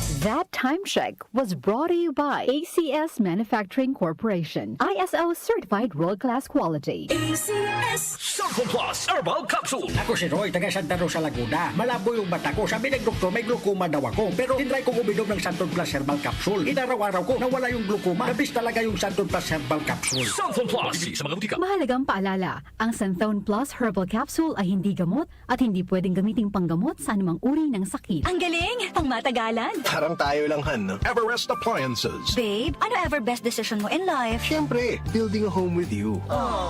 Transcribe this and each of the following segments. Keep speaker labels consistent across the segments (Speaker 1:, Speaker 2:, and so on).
Speaker 1: That time check was brought to you by ACS Manufacturing Corporation, ISO certified world-class quality.
Speaker 2: Sample Plus Herbal Capsule.
Speaker 3: Ako si Roy, taga Santa Rosa, Laguna. Malabo yung mata ko. Sabi ng doktor, may glaucoma daw ako. Pero tinry kong uminom ng Santon Plus Herbal Capsule. Inaraw-araw ko, nawala yung glaucoma. Nabis talaga yung Santon Plus Herbal Capsule.
Speaker 2: Sample Plus. Bibili sa mga butika.
Speaker 1: Mahalagang paalala, ang Santhone Plus Herbal Capsule ay hindi gamot at hindi pwedeng gamiting panggamot sa anumang uri ng sakit.
Speaker 4: Ang galing! Pangmatagalan!
Speaker 5: Parang tayo lang, Han. Everest Appliances.
Speaker 4: Babe, ano ever best decision mo in life?
Speaker 5: Siyempre, building a home with you.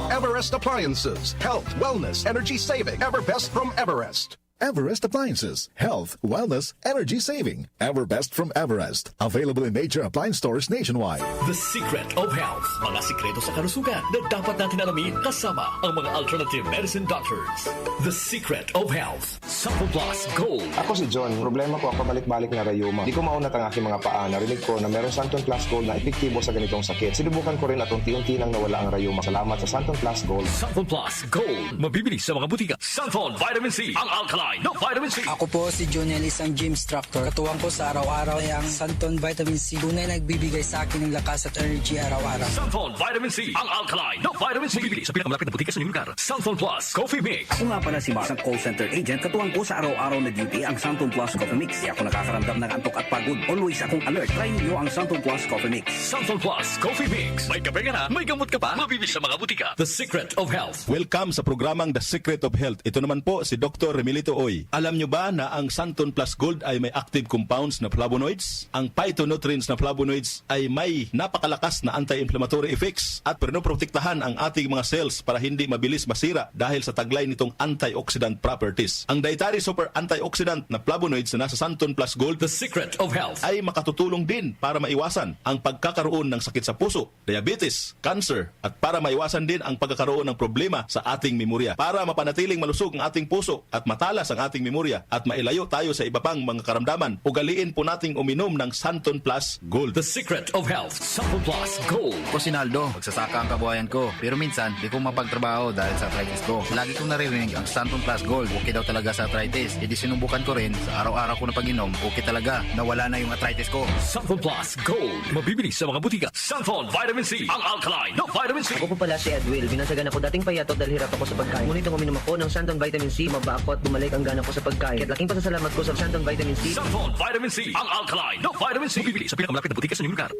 Speaker 5: Everest Appliances. Health, wellness, energy saving. Everbest from Everest.
Speaker 6: Everest Appliances. Health, wellness, energy saving. Everbest from Everest. Available in major appliance stores nationwide.
Speaker 2: The Secret of Health. Mga sikreto sa kalusugan na dapat natin alamin kasama ang mga alternative medicine doctors. The Secret of Health. Sample Plus Gold.
Speaker 7: Ako si John. Problema ko ang pabalik-balik na rayuma. Di ko maunat ang aking mga paa. Narinig ko na meron Santon Plus Gold na epektibo sa ganitong sakit. Sinubukan ko rin at unti-unti nang nawala ang rayuma. Salamat sa Santon Plus Gold.
Speaker 2: Sample Plus Gold. Mabibili sa mga butika. Santon Vitamin C. Ang alkaline. No Vitamin C.
Speaker 8: Ako po si Juniel, isang gym instructor. Katuwang ko sa araw-araw ay ang Santon Vitamin C. Tunay nagbibigay sa akin ng lakas at energy araw-araw.
Speaker 2: Santon Vitamin C. Ang alkaline. No Vitamin C. Mabibili sa pinakamalapit na butika sa inyong lugar. Santon Plus Coffee Mix.
Speaker 9: Ako nga pala si Max, ang call center agent. Katuwang ko sa araw-araw na duty ang Santon Plus Coffee Mix. Di ako nakakaramdam ng antok at pagod. Always akong alert. Try niyo ang Santon Plus Coffee Mix.
Speaker 2: Santon Plus Coffee Mix. May kape ka na, may gamot ka pa. Mabibili sa mga butika. The Secret of Health.
Speaker 10: Welcome sa programang The Secret of Health. Ito naman po si Dr. Remilito Oy. Alam nyo ba na ang Santon Plus Gold ay may active compounds na flavonoids? Ang phytonutrients na flavonoids ay may napakalakas na anti-inflammatory effects at pinoprotektahan ang ating mga cells para hindi mabilis masira dahil sa taglay nitong antioxidant properties. Ang dietary super antioxidant na flavonoids na nasa Santon Plus Gold,
Speaker 2: The Secret of Health,
Speaker 10: ay makatutulong din para maiwasan ang pagkakaroon ng sakit sa puso, diabetes, cancer, at para maiwasan din ang pagkakaroon ng problema sa ating memorya. Para mapanatiling malusog ang ating puso at matalas ang ating memorya at mailayo tayo sa iba pang mga karamdaman, ugaliin po nating uminom ng Santon Plus Gold.
Speaker 2: The Secret of Health, Santon Plus Gold.
Speaker 11: Ako si Naldo, magsasaka ang kabuhayan ko. Pero minsan, di ko mapagtrabaho dahil sa arthritis ko. Lagi kong naririnig ang Santon Plus Gold. Okay daw talaga sa arthritis. E di sinubukan ko rin, sa araw-araw ko na pag-inom, okay talaga. Nawala na yung arthritis ko.
Speaker 2: Santon Plus Gold. Mabibili sa mga butika. Santon Vitamin C. Ang alkaline. No Vitamin C.
Speaker 12: Ako po pala si Edwil. Binasagan ako dating payatot dahil hirap ako sa pagkain. Ngunit nung uminom ako ng Santon Vitamin C, maba ako at bumalik ang gana ko sa pagkain. Kaya't laking pasasalamat ko sa Santon Vitamin C.
Speaker 2: Santon Vitamin C. Ang alkaline. No Vitamin C. Mabibili sa pinakamalapit na butika sa inyong lugar.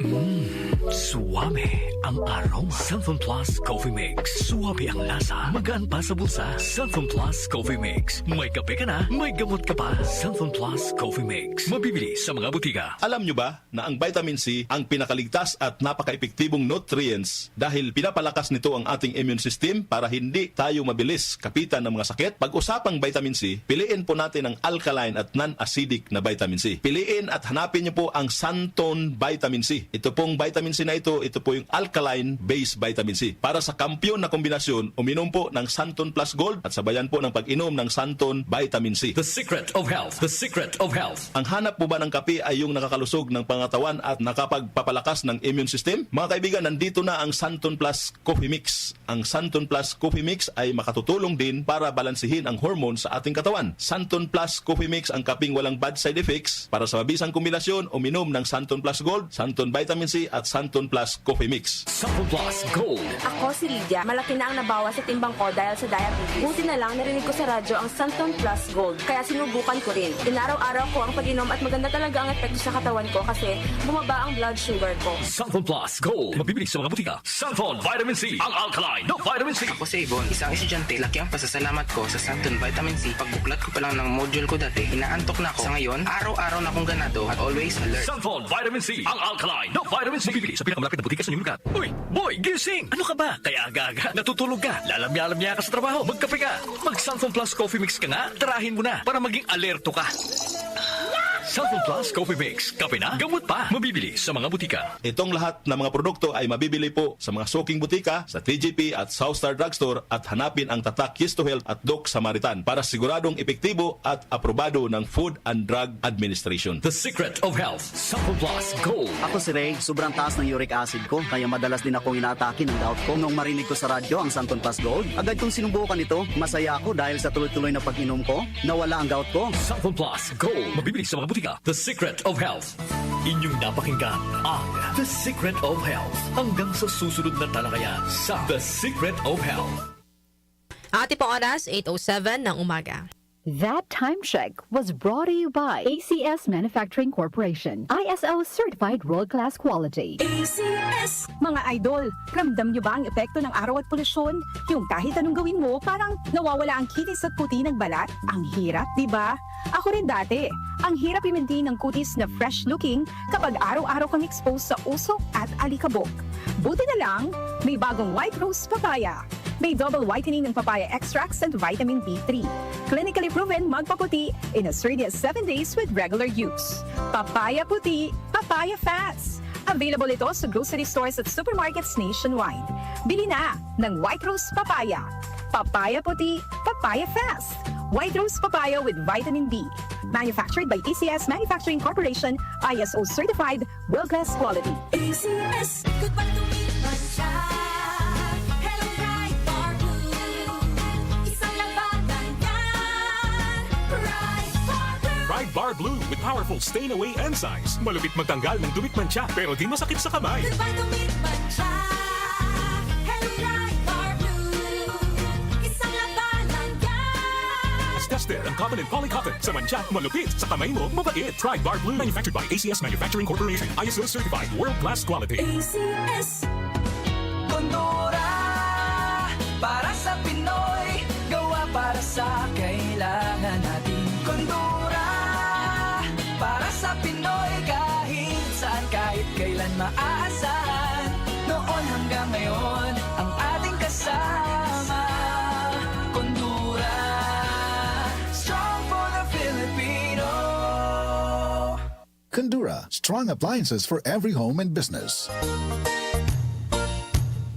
Speaker 2: Suwabe ang aroma. Santon Plus Coffee Mix. Suwabe ang lasa. Magaan pa sa bulsa. Santon Plus Coffee Mix. May kape ka na, may gamot ka pa. Santon Plus Coffee Mix. Mabibili sa mga butika.
Speaker 10: Alam nyo ba na ang vitamin C ang pinakaligtas at napaka-epektibong nutrients dahil pinapalakas nito ang ating immune system para hindi tayo mabilis kapitan ng mga sakit? Pag-usapang vitamin C, piliin po natin ang alkaline at non-acidic na vitamin C. Piliin at hanapin nyo po ang Santon Vitamin C. Ito pong vitamin C na ito po yung alkaline-based vitamin C. Para sa kampiyon na kombinasyon, uminom po ng Santon Plus Gold at sabayan po ng pag-inom ng Santon Vitamin C.
Speaker 2: The Secret of Health. The Secret of Health.
Speaker 10: Ang hanap po ba ng kape ay yung nakakalusog ng pangatawan at nakapagpapalakas ng immune system? Mga kaibigan, nandito na ang Santon Plus Coffee Mix. Ang Santon Plus Coffee Mix ay makatutulong din para balansihin ang hormones sa ating katawan. Santon Plus Coffee Mix ang kaping walang bad side effects. Para sa mabisang kombinasyon, uminom ng Santon Plus Gold, Santon Vitamin C at Santon Plus Coffee Mix.
Speaker 2: Santon Plus Gold.
Speaker 13: Ako si Lydia. Malaki na ang nabawas sa timbang ko dahil sa diabetes. Buti na lang narinig ko sa radyo ang Santon Plus Gold. Kaya sinubukan ko rin. Inaraw-araw ko ang pag-inom at maganda talaga ang epekto sa katawan ko kasi bumaba ang blood sugar ko.
Speaker 2: Santon Plus Gold. Mabibili sa mga butika. Santon Vitamin C. Ang alkaline. No Vitamin C.
Speaker 14: Ako si Ibon, isang estudyante. Laki ang pasasalamat ko sa Santon Vitamin C. Pagbuklat ko pa lang ng module ko dati, inaantok na ako. Sa ngayon, araw-araw na akong ganado at always alert.
Speaker 2: Santon Vitamin C. Ang alkaline. No Vitamin C. Mabibili sa pinakamalapit na butika sa inyong lugar. Uy, boy, gising! Ano ka ba? Kaya aga-aga, natutulog ka. Lalamya-lamya ka sa trabaho. Magkape ka. Mag-Santon Plus Coffee Mix ka nga. Tarahin mo na para maging alerto ka. Santon Plus Coffee Mix. Kape na, gamot pa. Mabibili sa mga butika.
Speaker 10: Itong lahat ng mga produkto ay mabibili po sa mga suking butika, sa TGP at Southstar Drugstore at hanapin ang tatak Yes to Health at Doc Samaritan para siguradong epektibo at aprobado ng Food and Drug Administration.
Speaker 2: The Secret of Health. Santon Plus Gold.
Speaker 9: Ako si Ray, sobrang taas ng uric acid ko, kaya madalas din akong inaatake ng gout ko. Nung marinig ko sa radyo ang Santon Plus Gold, agad kong sinubukan ito. Masaya ako dahil sa tuloy-tuloy na pag-inom ko, nawala ang gout ko.
Speaker 2: Santon Plus Gold. Mabibili sa mga butika. America, The Secret of Health. Inyong napakinggan ang The Secret of Health. Hanggang sa susunod na talakayan sa The Secret of Health.
Speaker 15: Ate pong oras, 8:07 ng umaga.
Speaker 1: That time check was brought to you by ACS Manufacturing Corporation, ISO certified world-class quality.
Speaker 16: ACS! Mga idol, ramdam nyo ba ang epekto ng araw at polusyon? Yung kahit anong gawin mo, parang nawawala ang kinis at puti ng balat? Ang hirap, di ba? Ako rin dati. Ang hirap i-maintain ng kutis na fresh-looking kapag araw-araw kang exposed sa usok at alikabok. Buti na lang, may bagong White Rose Papaya. May double whitening ng papaya extracts and vitamin B3. Clinically proven magpaputi in as early as 7 days with regular use. Papaya puti, papaya fast. Available ito sa grocery stores at supermarkets nationwide. Bili na ng White Rose Papaya. Papaya puti, papaya fast. White Rose Papaya with vitamin B. Manufactured by ACS Manufacturing Corporation, ISO certified, world-class quality.
Speaker 17: ACS, goodbye to me,
Speaker 18: Pride Bar Blue with powerful stain-away enzymes. Malupit magtanggal ng dumit mancha pero di masakit sa kamay.
Speaker 17: Goodbye dumit mancha. Hello Pride Bar Blue. Isang labanan yan.
Speaker 18: As tested ang cotton and polycotton sa mancha, malupit sa kamay mo, mabait. Pride Bar Blue, manufactured by ACS Manufacturing Corporation, ISO certified, world-class quality.
Speaker 17: ACS.
Speaker 19: Kondura, para sa Pinoy, gawa para sa kailangan natin. Kondura, para sa Pinoy, kahit saan, kahit kailan maaasahan. Noon hanggang ngayon, ang ating kasama. Kondura, strong for the Filipino.
Speaker 6: Kondura, strong appliances for every home and business.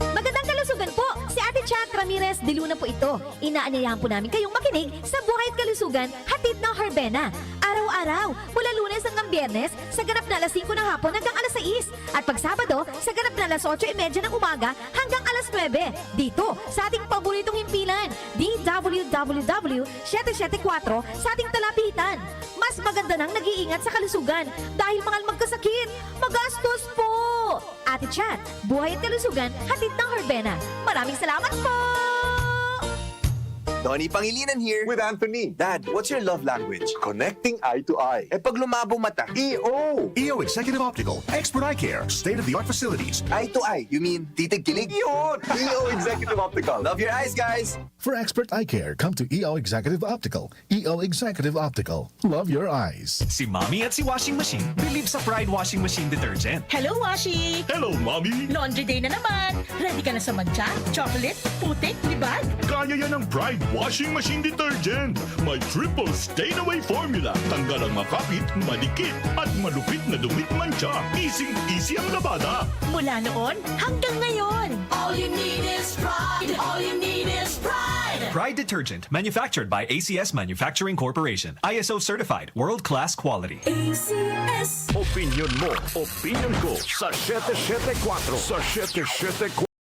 Speaker 20: Magandang kalusugan po! Si Ate Chat Ramirez de Luna po ito. Inaanyayahan po namin kayong makinig sa Buhay at Kalusugan, hatid ng Herbena. Araw-araw, mula Lunes hanggang Biyernes, sa ganap na alas 5 ng hapon hanggang alas 6. At pag Sabado, sa ganap na alas 8:30 ng umaga hanggang alas 9. Dito, sa ating paboritong himpilan, DWWW 774 sa ating talapitan. Mas maganda nang nag-iingat sa kalusugan dahil mga magkasakit, magastos po! Ate Chat, Buhay at Kalusugan, hatid ng Herbena. Maraming salamat po!
Speaker 21: Donnie Pangilinan here. With Anthony. Dad, what's your love language? Connecting eye to eye. Eh pag lumabo mata, EO!
Speaker 5: EO Executive Optical, expert eye care, state-of-the-art facilities.
Speaker 21: Eye to eye, you mean titig-kilig? Yun! EO Executive Optical. Love your eyes, guys!
Speaker 6: For expert eye care, come to EO Executive Optical. EO Executive Optical. Love your eyes.
Speaker 22: Si Mommy at si Washing Machine believe sa Pride Washing Machine Detergent.
Speaker 23: Hello, Washi!
Speaker 18: Hello, Mommy!
Speaker 23: Laundry day na naman! Ready ka na sa mancha, chocolate, putik, libag?
Speaker 18: Kaya yan ang Pride Washing Machine Detergent. May triple stain-away formula. Tanggal ang makapit, malikit, at malupit na dumit mancha. Easy ang labada.
Speaker 23: Mula noon hanggang ngayon.
Speaker 17: All you need is pride. All you need is pride.
Speaker 22: Pride Detergent, manufactured by ACS Manufacturing Corporation. ISO certified, world-class quality.
Speaker 17: ACS.
Speaker 5: Opinion mo, opinion ko sa 774. Sa 774.